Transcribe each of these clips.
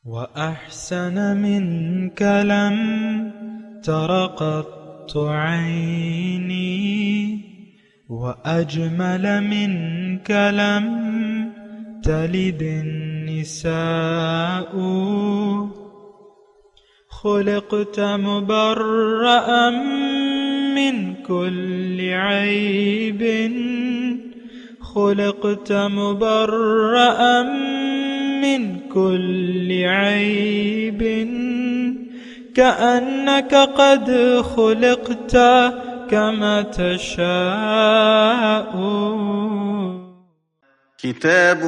وأحسن منك لم تر قط عيني وأجمل منك لم تلد النساء خلقت مبرأ من كل عيب خلقت مبرأ من كل عيب كأنك قد خلقت كما تشاء. كتاب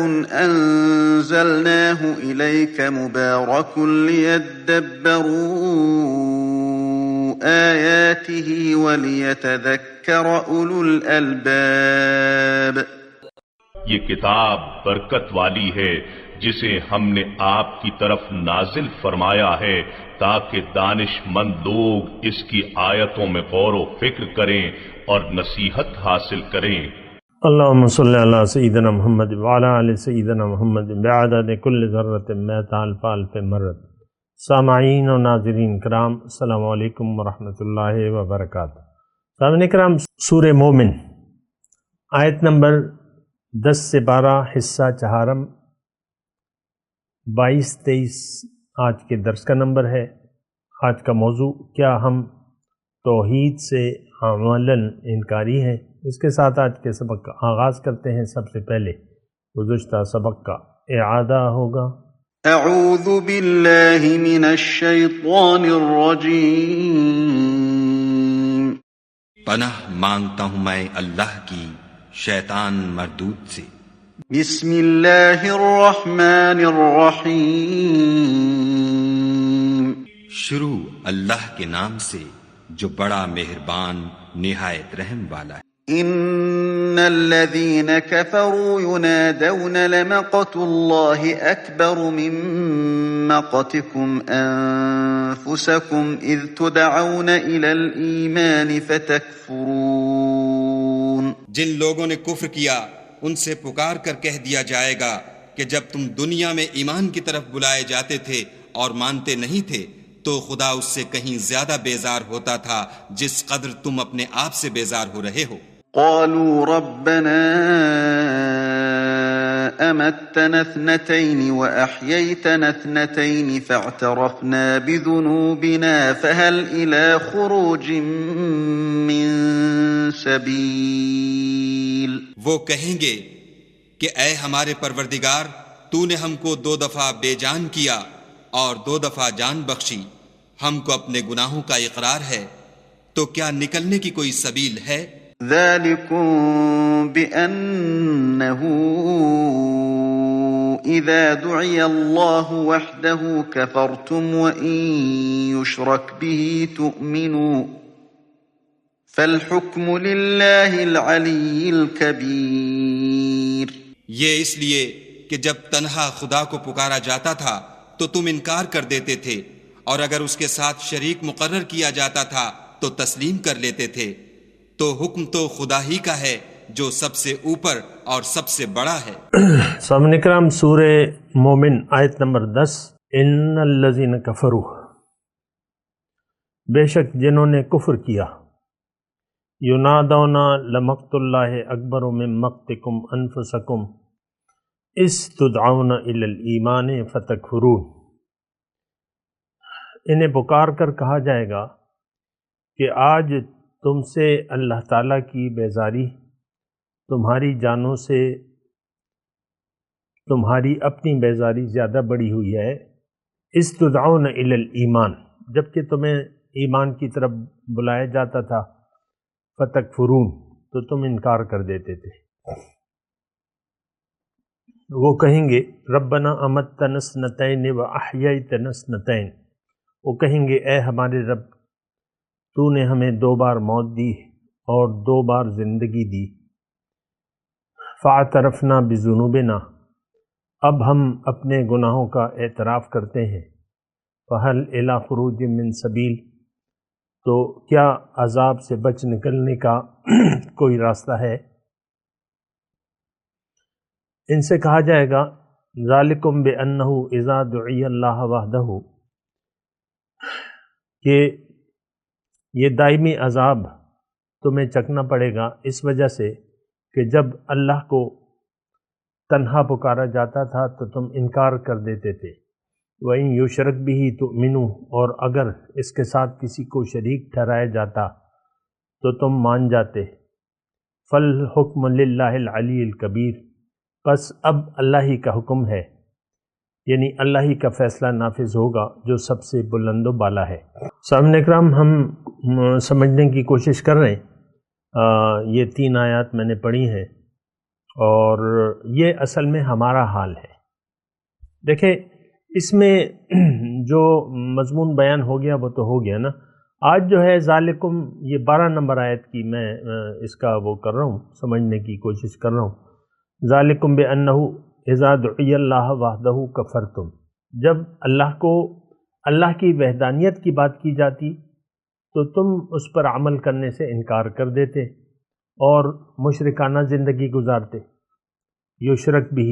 أنزلناه إليك مبارك ليدبروا آياته وليتذكر أولو الألباب. یہ کتاب برکت والی ہے جسے ہم نے آپ کی طرف نازل فرمایا ہے تاکہ دانش مند لوگ اس کی آیتوں میں غور و فکر کریں اور نصیحت حاصل کریں. اللہم صلی علی سیدنا محمد وعلی آل سیدنا محمد بعدد کل ذرۃ مئۃ الف الف مرۃ. سامعین و ناظرین کرام، السلام علیکم ورحمۃ اللہ وبرکاتہ. سامعین کرام، سورہ مومن آیت نمبر 10 سے 12 حصہ چہارم 22-23 آج کے درس کا نمبر ہے. آج کا موضوع کیا ہم توحید سے عملاً انکاری ہیں؟ اس کے ساتھ آج کے سبق کا آغاز کرتے ہیں. سب سے پہلے گزشتہ سبق کا اعادہ ہوگا. اعوذ باللہ من الشیطان الرجیم. پناہ مانگتا ہوں میں اللہ کی شیطان مردود سے. بسم اللہ الرحمن الرحیم. شروع اللہ کے نام سے جو بڑا مہربان نہایت رحم والا ہے. ان الذين كفروا ينادون لمقت الله اكبر من مقتكم انفسكم اذ تدعون الى الايمان فتكفرون. جن لوگوں نے کفر کیا ان سے پکار کر کہہ دیا جائے گا کہ جب تم دنیا میں ایمان کی طرف بلائے جاتے تھے اور مانتے نہیں تھے تو خدا اس سے کہیں زیادہ بیزار ہوتا تھا جس قدر تم اپنے آپ سے بیزار ہو رہے ہو. قالوا ربنا امتنا اثنتين واحييتنا اثنتين فاعترفنا بذنوبنا فهل الى خروج من سبيل. وہ کہیں گے کہ اے ہمارے پروردگار، تو نے ہم کو 2 دفعہ بے جان کیا اور 2 دفعہ جان بخشی، ہم کو اپنے گناہوں کا اقرار ہے، تو کیا نکلنے کی کوئی سبیل ہے؟ ذلكم بأنه إذا دعي الله وحده كفرتم وإن يشرك به تؤمنوا فالحكم لله العلي الكبير. یہ اس لیے کہ جب تنہا خدا کو پکارا جاتا تھا تو تم انکار کر دیتے تھے، اور اگر اس کے ساتھ شریک مقرر کیا جاتا تھا تو تسلیم کر لیتے تھے. تو حکم تو خدا ہی کا ہے جو سب سے اوپر اور سب سے بڑا ہے. سامعین کرام، سورہ مومن آیت نمبر 10. ان الذین کفروا، بے شک جنہوں نے کفر کیا، ینادون لمقت اللہ اکبر من مقتکم انفسکم اذ تدعون الی الایمان فتکفرون. انہیں پکار کر کہا جائے گا کہ آج تم سے اللہ تعالیٰ کی بیزاری تمہاری جانوں سے تمہاری اپنی بیزاری زیادہ بڑی ہوئی ہے. اذ تدعون الی الایمان، جبکہ تمہیں ایمان کی طرف بلایا جاتا تھا، فتکفرون، تو تم انکار کر دیتے تھے. وہ کہیں گے ربنا امتنا اثنتین واحییتنا اثنتین، وہ کہیں گے اے ہمارے رب، تو نے ہمیں 2 بار موت دی اور 2 بار زندگی دی. فاعترفنا بذنوبنا، اب ہم اپنے گناہوں کا اعتراف کرتے ہیں. فہل الی خروج من سبیل، تو کیا عذاب سے بچ نکلنے کا کوئی راستہ ہے؟ ان سے کہا جائے گا ذالکم بأنہ اذا دعی اللہ وحدہ، کہ یہ دائمی عذاب تمہیں چکنا پڑے گا اس وجہ سے کہ جب اللہ کو تنہا پکارا جاتا تھا تو تم انکار کر دیتے تھے۔ وَإِن يُشْرَكْ بِهِ تُؤْمِنُوا، اور اگر اس کے ساتھ کسی کو شریک ٹھہرایا جاتا تو تم مان جاتے۔ فَالْحُكْمُ لِلَّهِ الْعَلِيِّ الْكَبِيرِ، پس اب اللہ ہی کا حکم ہے، یعنی اللہ ہی کا فیصلہ نافذ ہوگا جو سب سے بلند و بالا ہے۔ سامعین اکرام، ہم سمجھنے کی کوشش کر رہے ہیں، یہ 3 آیات میں نے پڑھی ہیں اور یہ اصل میں ہمارا حال ہے۔ دیکھیں، اس میں جو مضمون بیان ہو گیا وہ تو ہو گیا نا۔ آج جو ہے ذالکم، یہ 12 نمبر آیت کی میں اس کا وہ کر رہا ہوں، سمجھنے کی کوشش کر رہا ہوں۔ ذالکم بأنہ اذا دعی اللہ وحدہ کفرتم، جب اللہ کی وحدانیت کی بات کی جاتی تو تم اس پر عمل کرنے سے انکار کر دیتے اور مشرکانہ زندگی گزارتے۔ یشرک بھی،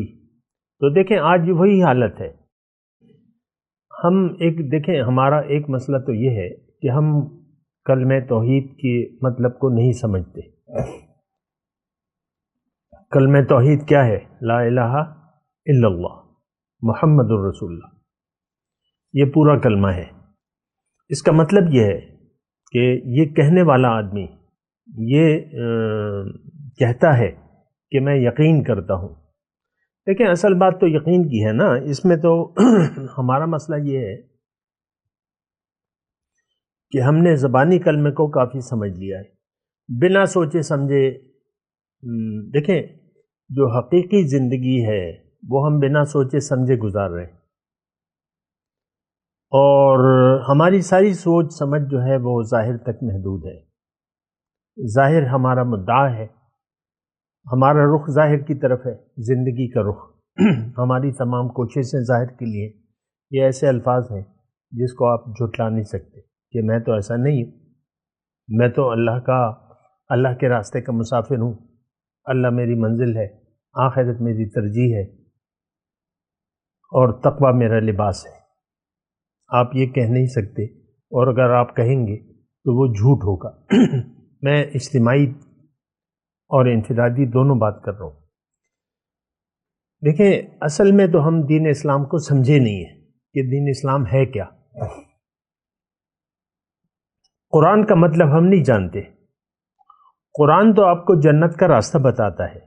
تو دیکھیں آج وہی حالت ہے۔ دیکھیں ہمارا ایک مسئلہ تو یہ ہے کہ ہم کلمہ توحید کے مطلب کو نہیں سمجھتے۔ کلمہ توحید کیا ہے؟ لا الہ الا اللہ محمد الرسول اللہ، یہ پورا کلمہ ہے۔ اس کا مطلب یہ ہے کہ یہ کہنے والا آدمی یہ کہتا ہے کہ میں یقین کرتا ہوں۔ دیکھیں اصل بات تو یقین کی ہے نا، اس میں تو ہمارا مسئلہ یہ ہے کہ ہم نے زبانی کلمے کو کافی سمجھ لیا ہے بنا سوچے سمجھے۔ دیکھیں جو حقیقی زندگی ہے وہ ہم بنا سوچے سمجھے گزار رہے ہیں، اور ہماری ساری سوچ سمجھ جو ہے وہ ظاہر تک محدود ہے۔ ظاہر ہمارا مدعا ہے، ہمارا رخ ظاہر کی طرف ہے، زندگی کا رخ۔ ہماری تمام کوششیں ظاہر کے لیے، یہ ایسے الفاظ ہیں جس کو آپ جھٹلا نہیں سکتے کہ میں تو ایسا نہیں ہوں، میں تو اللہ کے راستے کا مسافر ہوں، اللہ میری منزل ہے، آخرت میری ترجیح ہے اور تقوی میرا لباس ہے۔ آپ یہ کہہ نہیں سکتے، اور اگر آپ کہیں گے تو وہ جھوٹ ہوگا۔ میں اجتماعی اور انفرادی دونوں بات کر رہا ہوں۔ دیکھیں اصل میں تو ہم دین اسلام کو سمجھے نہیں ہیں کہ دین اسلام ہے کیا۔ قرآن کا مطلب ہم نہیں جانتے۔ قرآن تو آپ کو جنت کا راستہ بتاتا ہے،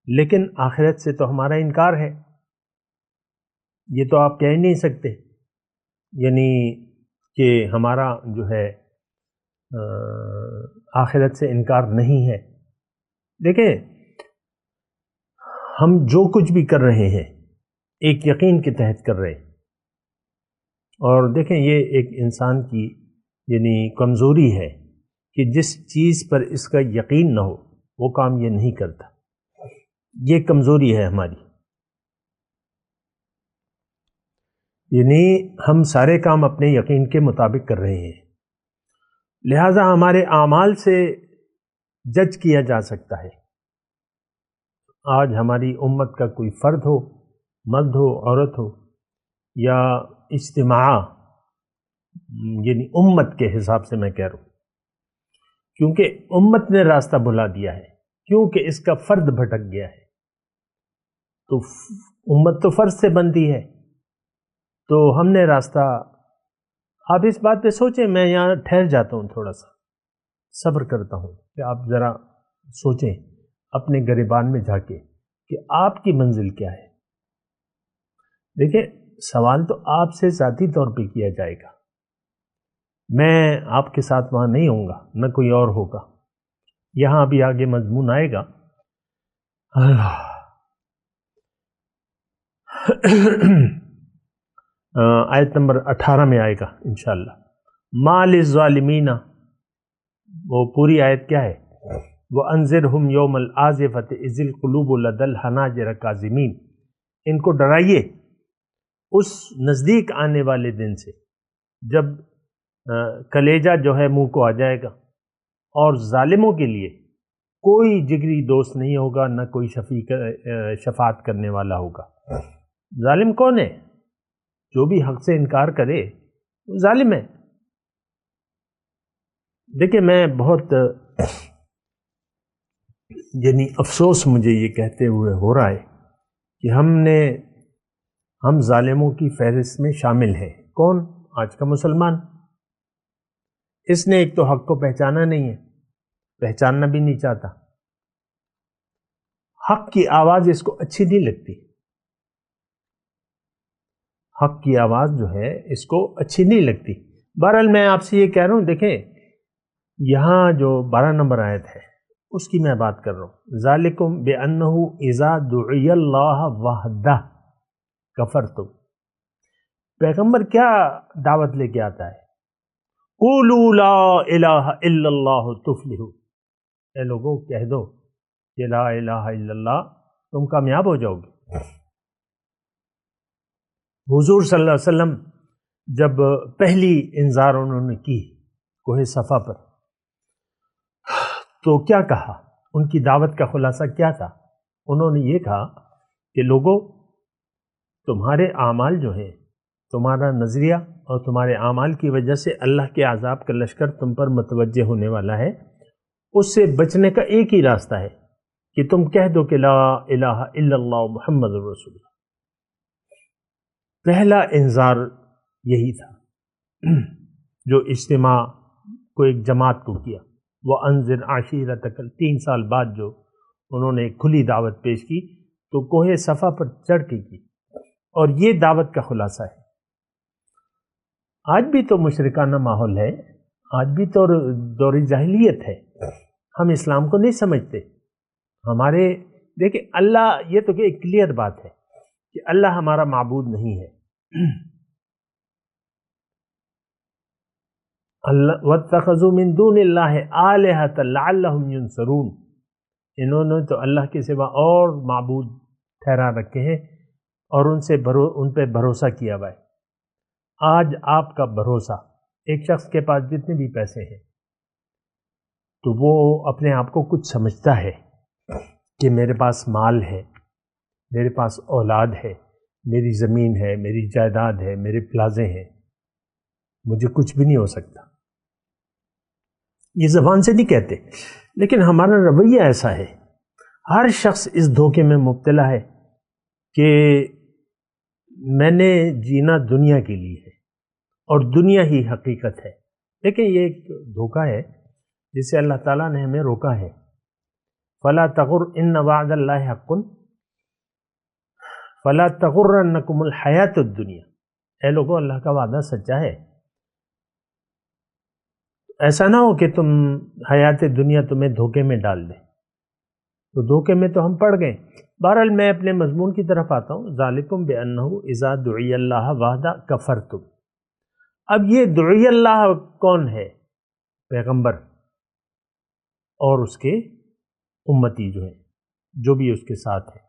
لیکن آخرت سے تو ہمارا انکار ہے، یہ تو آپ کہہ نہیں سکتے، یعنی کہ ہمارا جو ہے آخرت سے انکار نہیں ہے۔ دیکھیں ہم جو کچھ بھی کر رہے ہیں ایک یقین کے تحت کر رہے ہیں، اور دیکھیں یہ ایک انسان کی یعنی کمزوری ہے کہ جس چیز پر اس کا یقین نہ ہو وہ کام یہ نہیں کرتا، یہ کمزوری ہے ہماری۔ یعنی ہم سارے کام اپنے یقین کے مطابق کر رہے ہیں، لہٰذا ہمارے اعمال سے جج کیا جا سکتا ہے۔ آج ہماری امت کا کوئی فرد ہو، مرد ہو، عورت ہو، یا اجتماع، یعنی امت کے حساب سے میں کہہ رہا ہوں، کیونکہ امت نے راستہ بھلا دیا ہے، کیونکہ اس کا فرد بھٹک گیا ہے، تو امت تو فرض سے بنتی ہے، تو ہم نے راستہ۔ آپ اس بات پہ سوچیں، میں یہاں ٹھہر جاتا ہوں، تھوڑا سا صبر کرتا ہوں کہ آپ ذرا سوچیں اپنے گریبان میں جا کے کہ آپ کی منزل کیا ہے۔ دیکھیں سوال تو آپ سے ذاتی طور پہ کیا جائے گا، میں آپ کے ساتھ وہاں نہیں ہوں گا، نہ کوئی اور ہوگا، یہاں ابھی آگے مضمون آئے گا۔ آیت نمبر 18 میں آئے گا انشاءاللہ۔ ما للظالمین، وہ پوری آیت کیا ہے؟ وَأَنذِرْهُمْ يَوْمَ الْآزِفَةِ إِذِ الْقُلُوبُ لَدَى الْحَنَاجِرِ كَاظِمِينَ، ان کو ڈرائیے اس نزدیک آنے والے دن سے جب کلیجہ جو ہے منہ کو آ جائے گا، اور ظالموں کے لیے کوئی جگری دوست نہیں ہوگا، نہ کوئی شفاعت کرنے والا ہوگا۔ ظالم کون ہے؟ جو بھی حق سے انکار کرے وہ ظالم ہے۔ دیکھیں میں بہت یعنی افسوس مجھے یہ کہتے ہوئے ہو رہا ہے کہ ہم ظالموں کی فہرست میں شامل ہیں۔ کون؟ آج کا مسلمان۔ اس نے ایک تو حق کو پہچانا نہیں ہے، پہچاننا بھی نہیں چاہتا، حق کی آواز اس کو اچھی نہیں لگتی، حق کی آواز جو ہے اس کو اچھی نہیں لگتی۔ بہرحال میں آپ سے یہ کہہ رہا ہوں، دیکھیں یہاں جو 12 نمبر آیت ہے اس کی میں بات کر رہا ہوں، ذالکم بأنہ اذا دعی اللہ وحدہ کفرتم۔ پیغمبر کیا دعوت لے کے آتا ہے؟ قولوا لا الہ الا اللہ تفلحوا، اے لوگوں کہہ دو کہ لا الہ الا اللہ، تم کامیاب ہو جاؤ گے۔ حضور صلی اللہ علیہ وسلم جب پہلی انذار انہوں نے کی کوہ صفا پر، تو کیا کہا؟ ان کی دعوت کا خلاصہ کیا تھا؟ انہوں نے یہ کہا کہ لوگوں تمہارے اعمال جو ہیں، تمہارا نظریہ اور تمہارے اعمال کی وجہ سے اللہ کے عذاب کا لشکر تم پر متوجہ ہونے والا ہے، اس سے بچنے کا ایک ہی راستہ ہے کہ تم کہہ دو کہ لا الہ الا اللہ محمد رسول اللہ۔ پہلا انذار یہی تھا جو اجتماع کو ایک جماعت کو کیا، وَأَنذِرْ عَشِيرَتَكَ، 3 سال بعد جو انہوں نے کھلی دعوت پیش کی تو کوہ صفا پر چڑھ کے کی، اور یہ دعوت کا خلاصہ ہے۔ آج بھی تو مشرکانہ ماحول ہے، آج بھی تو دور جاہلیت ہے، ہم اسلام کو نہیں سمجھتے۔ ہمارے دیکھیں اللہ، یہ تو کہ ایک کلیئر بات ہے کہ اللہ ہمارا معبود نہیں ہے۔ وَاتَّخَذُوا مِن دُونِ اللَّهِ آلِهَةً لَعَلَّهُمْ يُنصَرُونَ، انہوں نے تو اللہ کے سوا اور معبود ٹھہرا رکھے ہیں اور ان پہ بھروسہ کیا ہوا ہے۔ آج آپ کا بھروسہ، ایک شخص کے پاس جتنے بھی پیسے ہیں تو وہ اپنے آپ کو کچھ سمجھتا ہے کہ میرے پاس مال ہے، میرے پاس اولاد ہے، میری زمین ہے، میری جائیداد ہے، میرے پلازے ہیں، مجھے کچھ بھی نہیں ہو سکتا۔ یہ زبان سے نہیں کہتے، لیکن ہمارا رویہ ایسا ہے۔ ہر شخص اس دھوکے میں مبتلا ہے کہ میں نے جینا دنیا کے لیے ہے اور دنیا ہی حقیقت ہے۔ لیکن یہ ایک دھوکہ ہے جسے اللہ تعالیٰ نے ہمیں روکا ہے۔ فَلَا تَغُرْ إِنَّ وَعْدَ اللَّهِ حَقٌّ فَلَا تَغُرَّنَّكُمُ الْحَيَاةُ الدُّنْيَا، اے لوگو اللہ کا وعدہ سچا ہے، ایسا نہ ہو کہ تم حیات دنیا تمہیں دھوکے میں ڈال دے۔ تو دھوکے میں تو ہم پڑ گئے۔ بہرحال میں اپنے مضمون کی طرف آتا ہوں، ذالکم بأنہ اذا دعی اللہ وحدہ کفرتم۔ اب یہ دعی اللہ کون ہے؟ پیغمبر اور اس کے امتی جو ہیں، جو بھی اس کے ساتھ ہیں،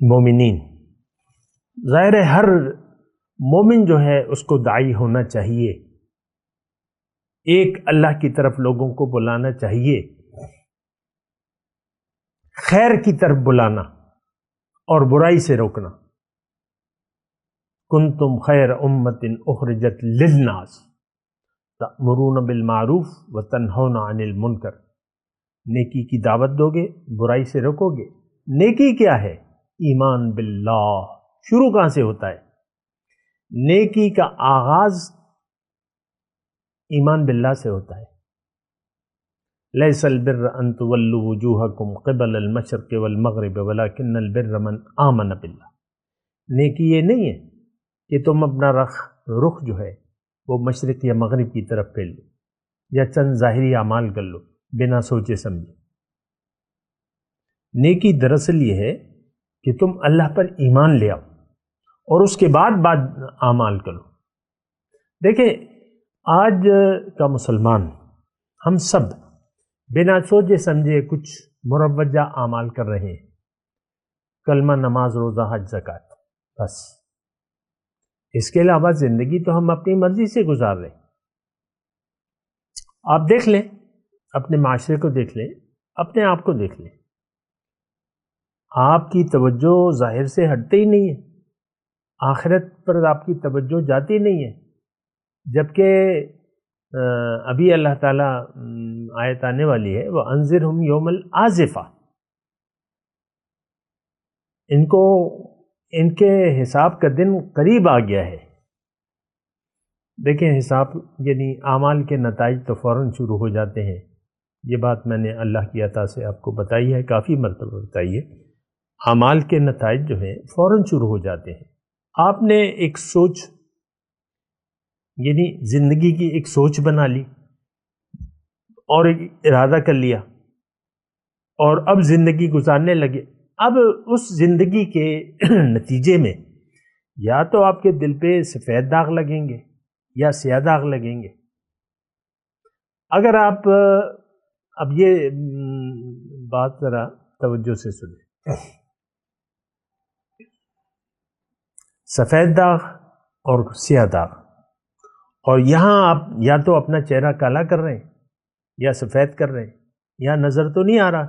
مومنین۔ ظاہر ہے ہر مومن جو ہے اس کو داعی ہونا چاہیے، ایک اللہ کی طرف لوگوں کو بلانا چاہیے، خیر کی طرف بلانا اور برائی سے روکنا۔ کنتم خیر امت اخرجت للناس تأمرون بالمعروف وتنہون عن المنکر، نیکی کی دعوت دو گے، برائی سے روکو گے۔ نیکی کیا ہے؟ ایمان باللہ۔ شروع کہاں سے ہوتا ہے؟ نیکی کا آغاز ایمان باللہ سے ہوتا ہے۔ لیس البر ان تولوا وجوہکم قبل المشرق والمغرب ولکن البر من آمن باللہ۔ نیکی یہ نہیں ہے کہ تم اپنا رخ جو ہے وہ مشرق یا مغرب کی طرف پھیر لو یا چند ظاہری اعمال کر لو بنا سوچے سمجھے۔ نیکی دراصل یہ ہے کہ تم اللہ پر ایمان لے آؤ اور اس کے بعد اعمال کرو۔ دیکھیں آج کا مسلمان، ہم سب بنا سوچے سمجھے کچھ مروجہ اعمال کر رہے ہیں، کلمہ، نماز، روزہ، حج، زکوٰۃ، بس۔ اس کے علاوہ زندگی تو ہم اپنی مرضی سے گزار رہے ہیں۔ آپ دیکھ لیں، اپنے معاشرے کو دیکھ لیں، اپنے آپ کو دیکھ لیں۔ آپ کی توجہ ظاہر سے ہٹتے ہی نہیں ہے، آخرت پر آپ کی توجہ جاتی نہیں ہے، جبکہ ابھی اللہ تعالیٰ آیت آنے والی ہے وَأَنذِرْهُمْ يَوْمَ الْآزِفَةِ، ان کے حساب کا دن قریب آ گیا ہے۔ دیکھیں حساب یعنی اعمال کے نتائج تو فوراً شروع ہو جاتے ہیں، یہ بات میں نے اللہ کی عطا سے آپ کو بتائی ہے، کافی مرتبہ بتائی ہے، اعمال کے نتائج جو ہیں فوراً شروع ہو جاتے ہیں۔ آپ نے ایک سوچ یعنی زندگی کی ایک سوچ بنا لی اور ایک ارادہ کر لیا اور اب زندگی گزارنے لگے، اب اس زندگی کے نتیجے میں یا تو آپ کے دل پہ سفید داغ لگیں گے یا سیاہ داغ لگیں گے۔ اگر آپ اب یہ بات ذرا توجہ سے سنیں، سفید داغ اور سیاہ داغ، اور یہاں آپ یا تو اپنا چہرہ کالا کر رہے ہیں یا سفید کر رہے ہیں، یا نظر تو نہیں آ رہا۔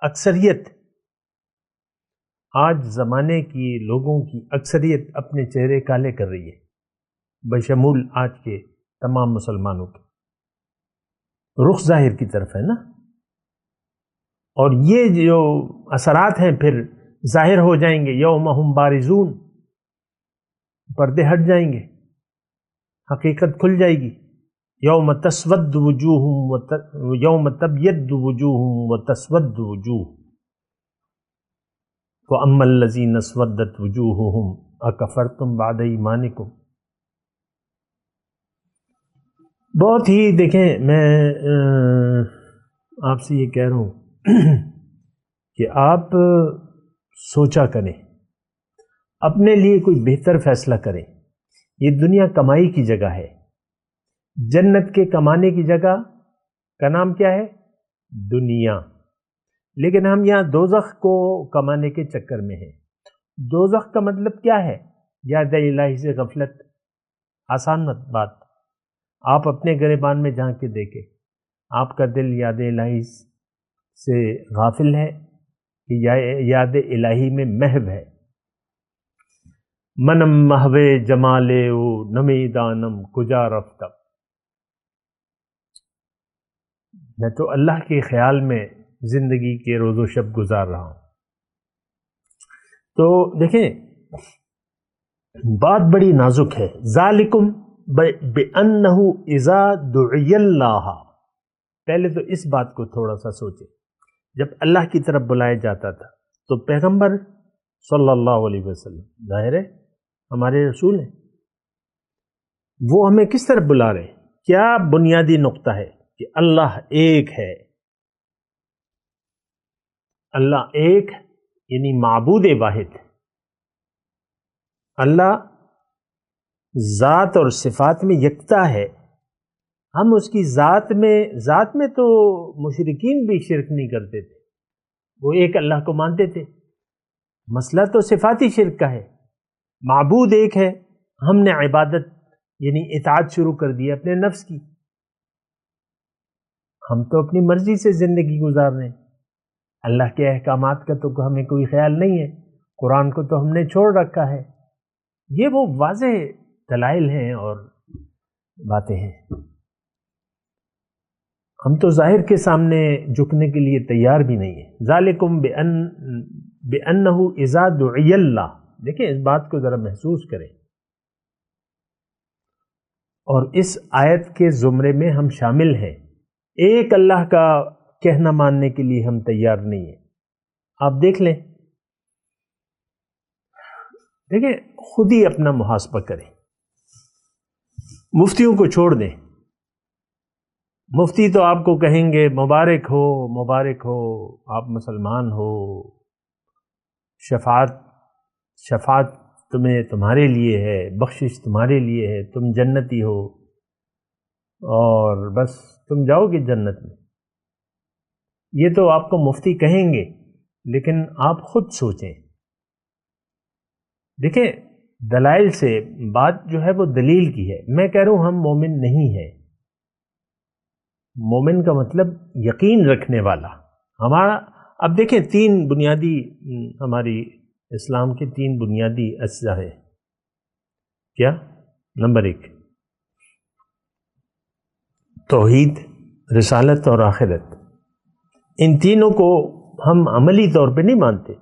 اکثریت آج زمانے کی لوگوں کی اکثریت اپنے چہرے کالے کر رہی ہے، بشمول آج کے تمام مسلمانوں کے، رخ ظاہر کی طرف ہے نا، اور یہ جو اثرات ہیں پھر ظاہر ہو جائیں گے، یوم ہم بارزون، پردے ہٹ جائیں گے، حقیقت کھل جائے گی، یوم تسود وجوہ یوم تبید وجوہ وتسود وجوہ فَأَمَّا الَّذِينَ اسْوَدَّتْ وُجُوهُهُمْ أَكَفَرْتُمْ بَعْدَ إِيمَانِكُمْ۔ بہت ہی دیکھیں، میں آپ سے یہ کہہ رہا ہوں کہ آپ سوچا کریں، اپنے لیے کوئی بہتر فیصلہ کریں۔ یہ دنیا کمائی کی جگہ ہے، جنت کے کمانے کی جگہ کا نام کیا ہے؟ دنیا۔ لیکن ہم یہاں دوزخ کو کمانے کے چکر میں ہیں۔ دوزخ کا مطلب کیا ہے؟ یاد الہی سے غفلت۔ آسان بات، آپ اپنے گریبان میں جھانک کے دیکھیں، آپ کا دل یاد الہی سے غافل ہے کہ یاد الہی میں محو ہے؟ منم محوے جمالے او نمی دانم کجا رفتم، میں تو اللہ کے خیال میں زندگی کے روز و شب گزار رہا ہوں۔ تو دیکھیں بات بڑی نازک ہے۔ ذالکم بِأَنَّهُ اِذَا دُعِيَ اللَّهَ، پہلے تو اس بات کو تھوڑا سا سوچیں، جب اللہ کی طرف بلایا جاتا تھا تو پیغمبر صلی اللہ علیہ وسلم ظاہر ہے ہمارے رسول ہیں، وہ ہمیں کس طرف بلا رہے ہیں؟ کیا بنیادی نقطہ ہے کہ اللہ ایک ہے، اللہ ایک یعنی معبود واحد، اللہ ذات اور صفات میں یکتا ہے۔ ہم اس کی ذات میں تو مشرکین بھی شرک نہیں کرتے تھے، وہ ایک اللہ کو مانتے تھے۔ مسئلہ تو صفاتی شرک کا ہے، معبود ایک ہے، ہم نے عبادت یعنی اطاعت شروع کر دی اپنے نفس کی، ہم تو اپنی مرضی سے زندگی گزار رہے ہیں، اللہ کے احکامات کا تو ہمیں کوئی خیال نہیں ہے، قرآن کو تو ہم نے چھوڑ رکھا ہے۔ یہ وہ واضح دلائل ہیں اور باتیں ہیں، ہم تو ظاہر کے سامنے جھکنے کے لیے تیار بھی نہیں ہیں۔ ذالکم بِأَنَّهُ اِذَا دُعِيَ اللَّهُ، دیکھیں اس بات کو ذرا محسوس کریں، اور اس آیت کے زمرے میں ہم شامل ہیں، ایک اللہ کا کہنا ماننے کے لیے ہم تیار نہیں ہیں۔ آپ دیکھ لیں، دیکھیں خود ہی اپنا محاسبہ کریں، مفتیوں کو چھوڑ دیں، مفتی تو آپ کو کہیں گے مبارک ہو مبارک ہو، آپ مسلمان ہو، شفاعت تمہارے لیے ہے، بخشش تمہارے لیے ہے، تم جنتی ہو، اور بس تم جاؤ گے جنت میں۔ یہ تو آپ کو مفتی کہیں گے، لیکن آپ خود سوچیں، دیکھیں دلائل سے بات جو ہے وہ دلیل کی ہے۔ میں کہہ رہا ہوں ہم مومن نہیں ہیں، مومن کا مطلب یقین رکھنے والا، ہمارا اب دیکھیں 3 بنیادی ہماری اسلام کے 3 بنیادی اجزاء ہیں. کیا؟ نمبر 1 توحید، رسالت اور آخرت. ان تینوں کو ہم عملی طور پہ نہیں مانتے.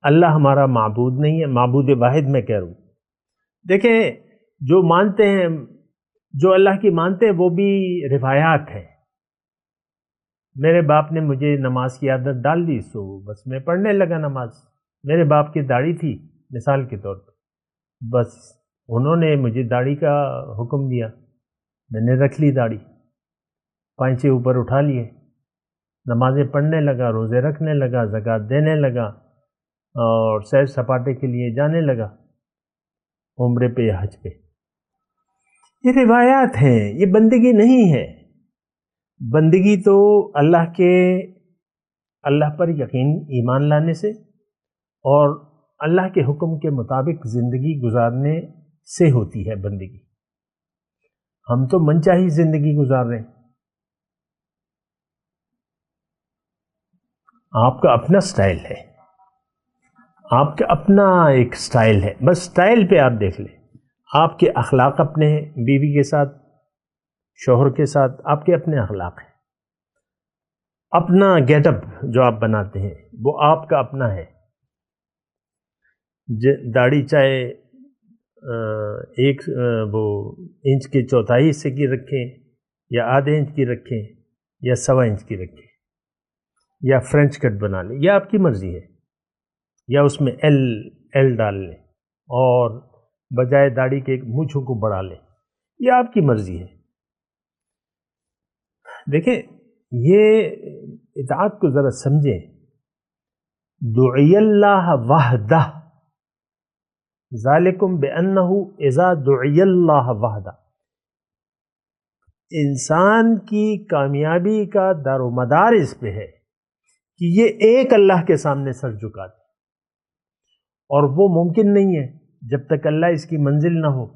اللہ ہمارا معبود نہیں ہے، معبود واحد میں کہہ رہا ہوں. دیکھیں جو مانتے ہیں، جو اللہ کی مانتے ہیں، وہ بھی روایات ہیں. میرے باپ نے مجھے نماز کی عادت ڈال دی، سو بس میں پڑھنے لگا نماز. میرے باپ کی داڑھی تھی مثال کے طور پہ، بس انہوں نے مجھے داڑھی کا حکم دیا، میں نے رکھ لی داڑھی، پائچے اوپر اٹھا لیے، نمازیں پڑھنے لگا، روزے رکھنے لگا، زکوٰۃ دینے لگا اور سیر سپاٹے کے لیے جانے لگا، عمرے پہ یا حج پہ. یہ روایات ہیں، یہ بندگی نہیں ہے. بندگی تو اللہ پر یقین ایمان لانے سے اور اللہ کے حکم کے مطابق زندگی گزارنے سے ہوتی ہے بندگی. ہم تو منچاہی زندگی گزار رہے ہیں. آپ کا اپنا سٹائل ہے، آپ کا اپنا ایک سٹائل ہے. بس سٹائل پہ آپ دیکھ لیں. آپ کے اخلاق اپنے ہیں، بیوی کے ساتھ، شوہر کے ساتھ آپ کے اپنے اخلاق ہیں. اپنا گیٹ اپ جو آپ بناتے ہیں وہ آپ کا اپنا ہے. داڑھی چاہے 1 انچ کے 1/4 حصے کی رکھیں یا آدھے انچ کی رکھیں یا 1.25 انچ کی رکھیں یا فرینچ کٹ بنا لیں، یہ آپ کی مرضی ہے. یا اس میں ایل ڈال لیں اور بجائے داڑھی کے مونچھوں کو بڑھا لیں، یہ آپ کی مرضی ہے. دیکھیں یہ اطاعت کو ذرا سمجھیں. دعی اللہ وحدہ ذالکم بانہ اذا دعی اللہ وحدہ. انسان کی کامیابی کا دار و مدار اس پہ ہے کہ یہ ایک اللہ کے سامنے سر جھکا دے، اور وہ ممکن نہیں ہے جب تک اللہ اس کی منزل نہ ہو.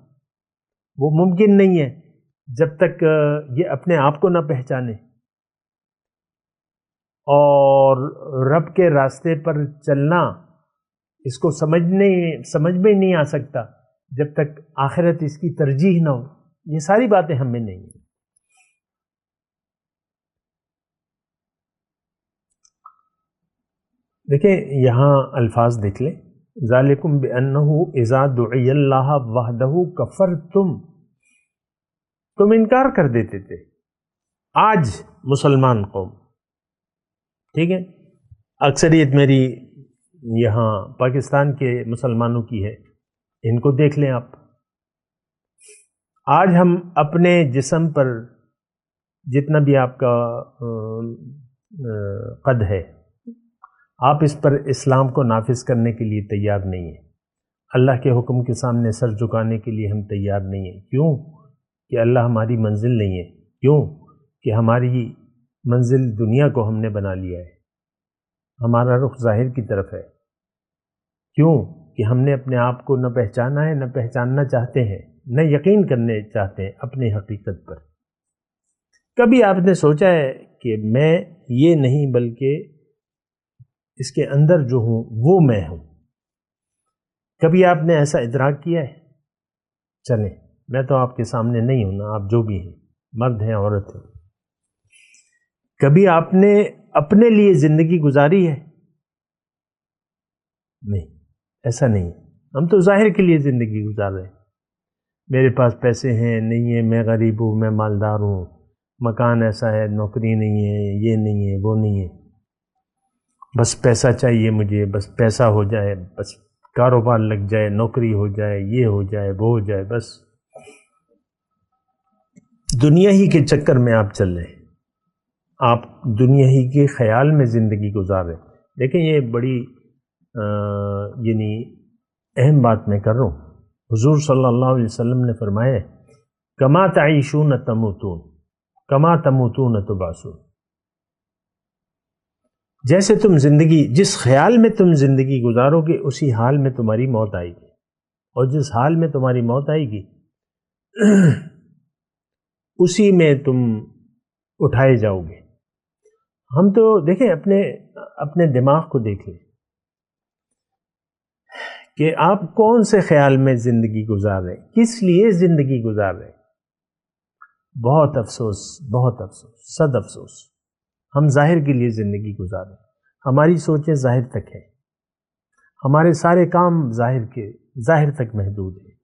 وہ ممکن نہیں ہے جب تک یہ اپنے آپ کو نہ پہچانے، اور رب کے راستے پر چلنا اس کو سمجھ میں نہیں آ سکتا جب تک آخرت اس کی ترجیح نہ ہو. یہ ساری باتیں ہم میں نہیں ہیں. دیکھیں یہاں الفاظ دیکھ لیں. ذالکم بانہ اذا دعی اللہ وحدہ کفرتم. تم انکار کر دیتے تھے. آج مسلمان قوم، ٹھیک ہے، اکثریت میری یہاں پاکستان کے مسلمانوں کی ہے، ان کو دیکھ لیں آپ. آج ہم اپنے جسم پر جتنا بھی آپ کا قد ہے، آپ اس پر اسلام کو نافذ کرنے کے لیے تیار نہیں ہیں. اللہ کے حکم کے سامنے سر جھکانے کے لیے ہم تیار نہیں ہیں. کیوں؟ کہ اللہ ہماری منزل نہیں ہے. کیوں؟ کہ ہماری منزل دنیا کو ہم نے بنا لیا ہے. ہمارا رخ ظاہر کی طرف ہے. کیوں؟ کہ ہم نے اپنے آپ کو نہ پہچانا ہے، نہ پہچاننا چاہتے ہیں، نہ یقین کرنے چاہتے ہیں اپنے حقیقت پر. کبھی آپ نے سوچا ہے کہ میں یہ نہیں بلکہ اس کے اندر جو ہوں وہ میں ہوں؟ کبھی آپ نے ایسا ادراک کیا ہے؟ چلیں، میں تو آپ کے سامنے نہیں ہوں نا، آپ جو بھی ہیں، مرد ہیں عورت ہیں. کبھی آپ نے اپنے لیے زندگی گزاری ہے؟ نہیں، ایسا نہیں. ہم تو ظاہر کے لیے زندگی گزار رہے ہیں. میرے پاس پیسے ہیں، نہیں ہے، میں غریب ہوں، میں مالدار ہوں، مکان ایسا ہے، نوکری نہیں ہے، یہ نہیں ہے، وہ نہیں ہے، بس پیسہ چاہیے مجھے، بس پیسہ ہو جائے، بس کاروبار لگ جائے، نوکری ہو جائے، یہ ہو جائے، وہ ہو جائے. بس دنیا ہی کے چکر میں آپ چل رہے ہیں. آپ دنیا ہی کے خیال میں زندگی گزار رہے ہیں. دیکھیں یہ بڑی یعنی اہم بات میں کر رہا ہوں. حضور صلی اللہ علیہ وسلم نے فرمایا کما تعیشون تموتون کما تموتون تبعثون. جیسے تم زندگی، جس خیال میں تم زندگی گزارو گے اسی حال میں تمہاری موت آئے گی، اور جس حال میں تمہاری موت آئے گی اسی میں تم اٹھائے جاؤ گے. ہم تو دیکھیں اپنے دماغ کو دیکھ لیں کہ آپ کون سے خیال میں زندگی گزار رہے ہیں، کس لیے زندگی گزار رہے ہیں۔ بہت افسوس، بہت افسوس، صد افسوس، ہم ظاہر کے لیے زندگی گزار رہے ہیں، ہماری سوچیں ظاہر تک ہیں، ہمارے سارے کام ظاہر تک محدود ہیں۔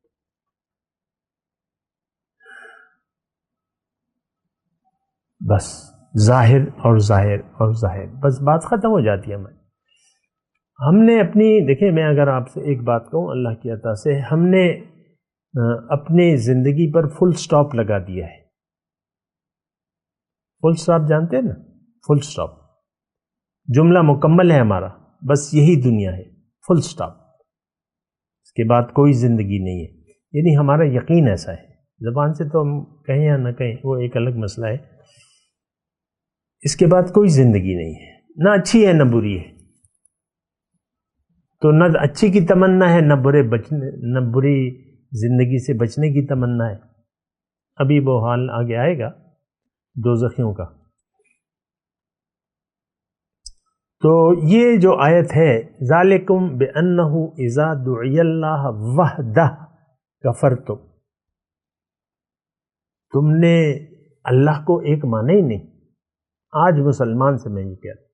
بس ظاہر اور ظاہر اور ظاہر، بس بات ختم ہو جاتی ہے ہم نے اپنی، دیکھیں میں اگر آپ سے ایک بات کہوں، اللہ کی عطا سے ہم نے اپنی زندگی پر فل سٹاپ لگا دیا ہے۔ فل سٹاپ جانتے ہیں نا، فل سٹاپ جملہ مکمل ہے ہمارا، بس یہی دنیا ہے، فل سٹاپ، اس کے بعد کوئی زندگی نہیں ہے۔ یعنی ہمارا یقین ایسا ہے، زبان سے تو ہم کہیں یا نہ کہیں وہ ایک الگ مسئلہ ہے، اس کے بعد کوئی زندگی نہیں ہے، نہ اچھی ہے نہ بری ہے، تو نہ اچھی کی تمنا ہے نہ بری زندگی سے بچنے کی تمنا ہے۔ ابھی وہ حال آگے آئے گا دوزخیوں کا۔ تو یہ جو آیت ہے، ذالکم بانہ اذا دعی اللہ وحدہ کفرتم، تم نے اللہ کو ایک مانا ہی نہیں۔ آج مسلمان سے میں یہ کہہ رہا ہوں،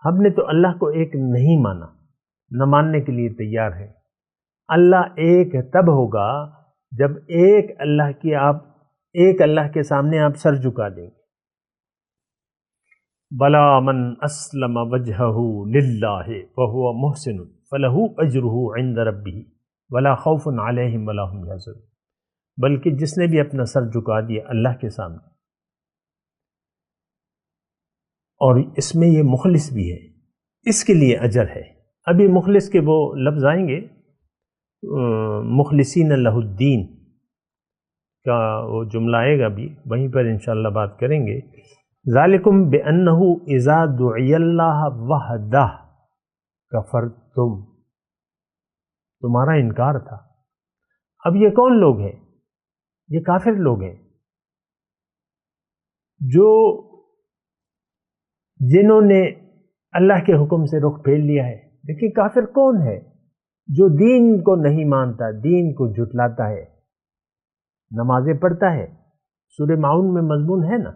ہم نے تو اللہ کو ایک نہیں مانا، نہ ماننے کے لیے تیار ہے۔ اللہ ایک تب ہوگا جب ایک اللہ کے سامنے آپ سر جھکا دیں گے۔ بلا من اسلم وجہہ للہ وہو محسن فلہ اجرہ عند ربہ ولا خوف علیہم ولا هم یحزنون، بلکہ جس نے بھی اپنا سر جھکا دیا اللہ کے سامنے، اور اس میں یہ مخلص بھی ہے، اس کے لیے اجر ہے۔ ابھی مخلص کے وہ لفظ آئیں گے، مخلصین لہ الدین کا وہ جملہ آئے گا بھی، وہیں پر انشاءاللہ بات کریں گے۔ ذالکم بانہ اذا دعی اللہ وحدہ کفرتم، تمہارا انکار تھا۔ اب یہ کون لوگ ہیں؟ یہ کافر لوگ ہیں جنہوں نے اللہ کے حکم سے رخ پھیر لیا ہے۔ دیکھیں کافر کون ہے؟ جو دین کو نہیں مانتا، دین کو جھٹلاتا ہے، نمازیں پڑھتا ہے۔ سورہ معون میں مضمون ہے نا،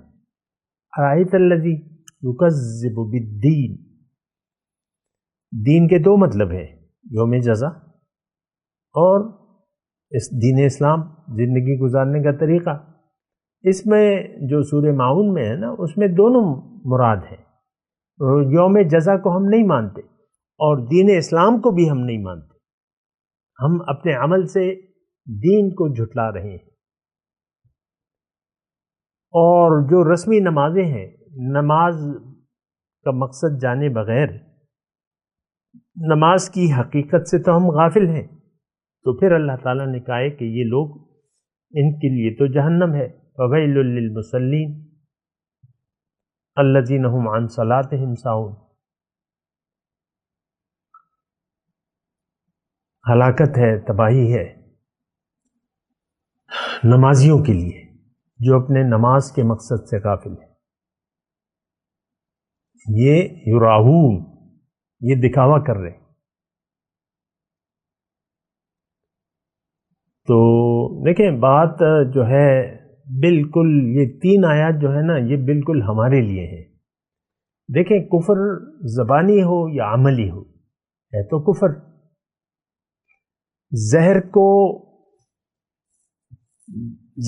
ارائیت الذی یکذب بالدین، دین کے دو مطلب ہیں، یوم جزا اور اس دین اسلام، زندگی گزارنے کا طریقہ۔ اس میں جو سورہ معون میں ہے نا، اس میں دونوں مراد ہیں۔ یوم جزا کو ہم نہیں مانتے اور دین اسلام کو بھی ہم نہیں مانتے، ہم اپنے عمل سے دین کو جھٹلا رہے ہیں۔ اور جو رسمی نمازیں ہیں، نماز کا مقصد جانے بغیر نماز کی حقیقت سے تو ہم غافل ہیں، تو پھر اللہ تعالیٰ نے کہا ہے کہ یہ لوگ، ان کے لیے تو جہنم ہے۔ فویل للمصلین الذین هم عن صلاتهم ساہون، ہلاکت ہے، تباہی ہے نمازیوں کے لیے جو اپنے نماز کے مقصد سے غافل ہے۔ یہ یراہون، یہ دکھاوا کر رہے ہیں۔ تو دیکھیں بات جو ہے بالکل، یہ تین آیات جو ہے نا، یہ بالکل ہمارے لیے ہیں۔ دیکھیں کفر زبانی ہو یا عملی ہو، ہے تو کفر۔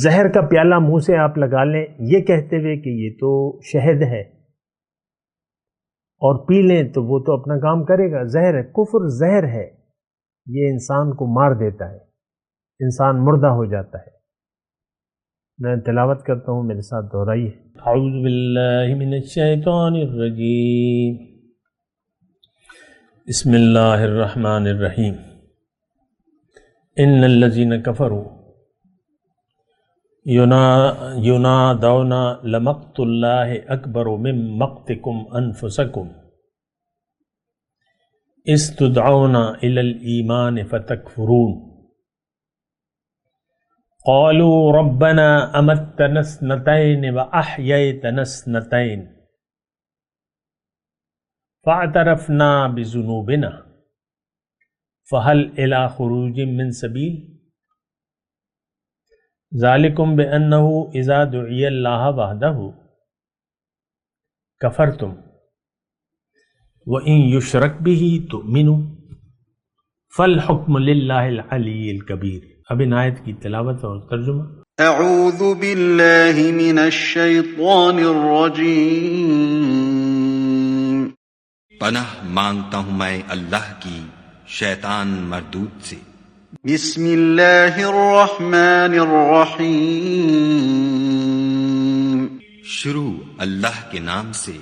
زہر کا پیالہ منہ سے آپ لگا لیں یہ کہتے ہوئے کہ یہ تو شہد ہے، اور پی لیں تو وہ تو اپنا کام کرے گا، زہر ہے۔ کفر زہر ہے، یہ انسان کو مار دیتا ہے، انسان مردہ ہو جاتا ہے۔ میں تلاوت کرتا ہوں، میرے ساتھ دہرائیے۔ اعوذ باللہ من الشیطان الرجیم، بسم اللہ الرحمن الرحیم۔ ان الذین کفروا ینادون لمقت اللہ اکبر من مقتکم انفسکم اذ تدعون الی الایمان فتکفرون قالوا ربنا امتنا اثنتین واحییتنا اثنتین فاعترفنا بذنوبنا فهل إلى خروج من سبيل ذلكم بأنه إذا دعي الله وحده كفرتم وإن يشرك به تؤمنوا فالحكم لله العلی الکبیر۔ اب ان آیت کی تلاوت اور ترجمہ۔ اعوذ باللہ من الشیطان الرجیم۔ پناہ مانگتا ہوں میں اللہ کی شیطان مردود سے۔ بسم اللہ الرحمن الرحیم۔ شروع اللہ کے نام سے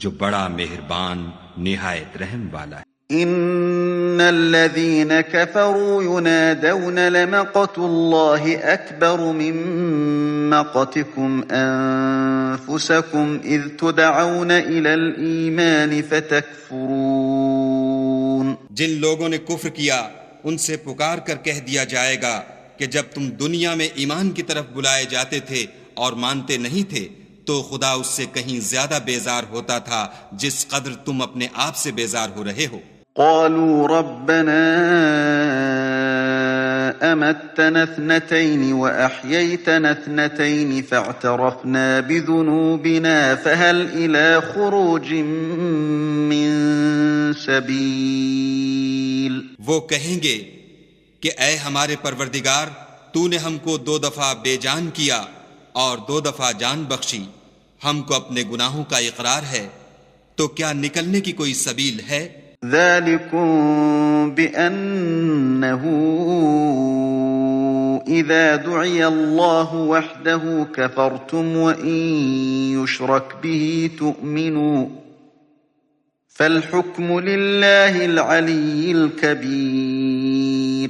جو بڑا مہربان نہایت رحم والا ہے۔ ان الذين كفروا ينادون لمقت الله اكبر من مقتكم انفسكم اذ تدعون الى الايمان فتكفرون۔ جن لوگوں نے کفر کیا ان سے پکار کر کہہ دیا جائے گا کہ جب تم دنیا میں ایمان کی طرف بلائے جاتے تھے اور مانتے نہیں تھے تو خدا اس سے کہیں زیادہ بیزار ہوتا تھا جس قدر تم اپنے آپ سے بیزار ہو رہے ہو۔ قالوا ربنا امتنا اثنتين واحييتنا اثنتين فاعترفنا بذنوبنا فهل الى خروج من سبيل۔ وہ کہیں گے کہ اے ہمارے پروردگار، تو نے ہم کو 2 دفعہ بے جان کیا اور 2 دفعہ جان بخشی، ہم کو اپنے گناہوں کا اقرار ہے، تو کیا نکلنے کی کوئی سبیل ہے؟ ذلكم بأنه إذا دعي الله وحده كفرتم وإن يشرك به تؤمنوا فالحكم لله العلي الكبير۔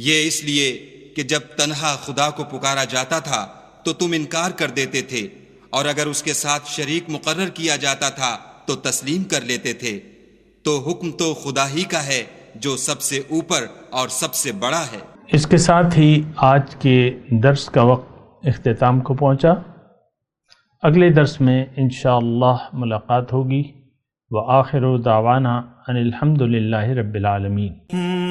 یہ اس لیے کہ جب تنہا خدا کو پکارا جاتا تھا تو تم انکار کر دیتے تھے، اور اگر اس کے ساتھ شریک مقرر کیا جاتا تھا تو تسلیم کر لیتے تھے، تو حکم تو خدا ہی کا ہے جو سب سے اوپر اور سب سے بڑا ہے۔ اس کے ساتھ ہی آج کے درس کا وقت اختتام کو پہنچا۔ اگلے درس میں انشاءاللہ ملاقات ہوگی۔ وآخر دعوانا ان الحمد للہ رب العالمین۔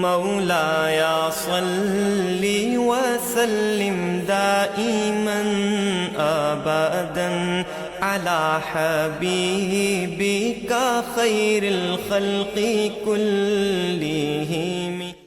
مولایا صلی وسلم دائما ابدا على حبیبک خیر الخلق کلہم۔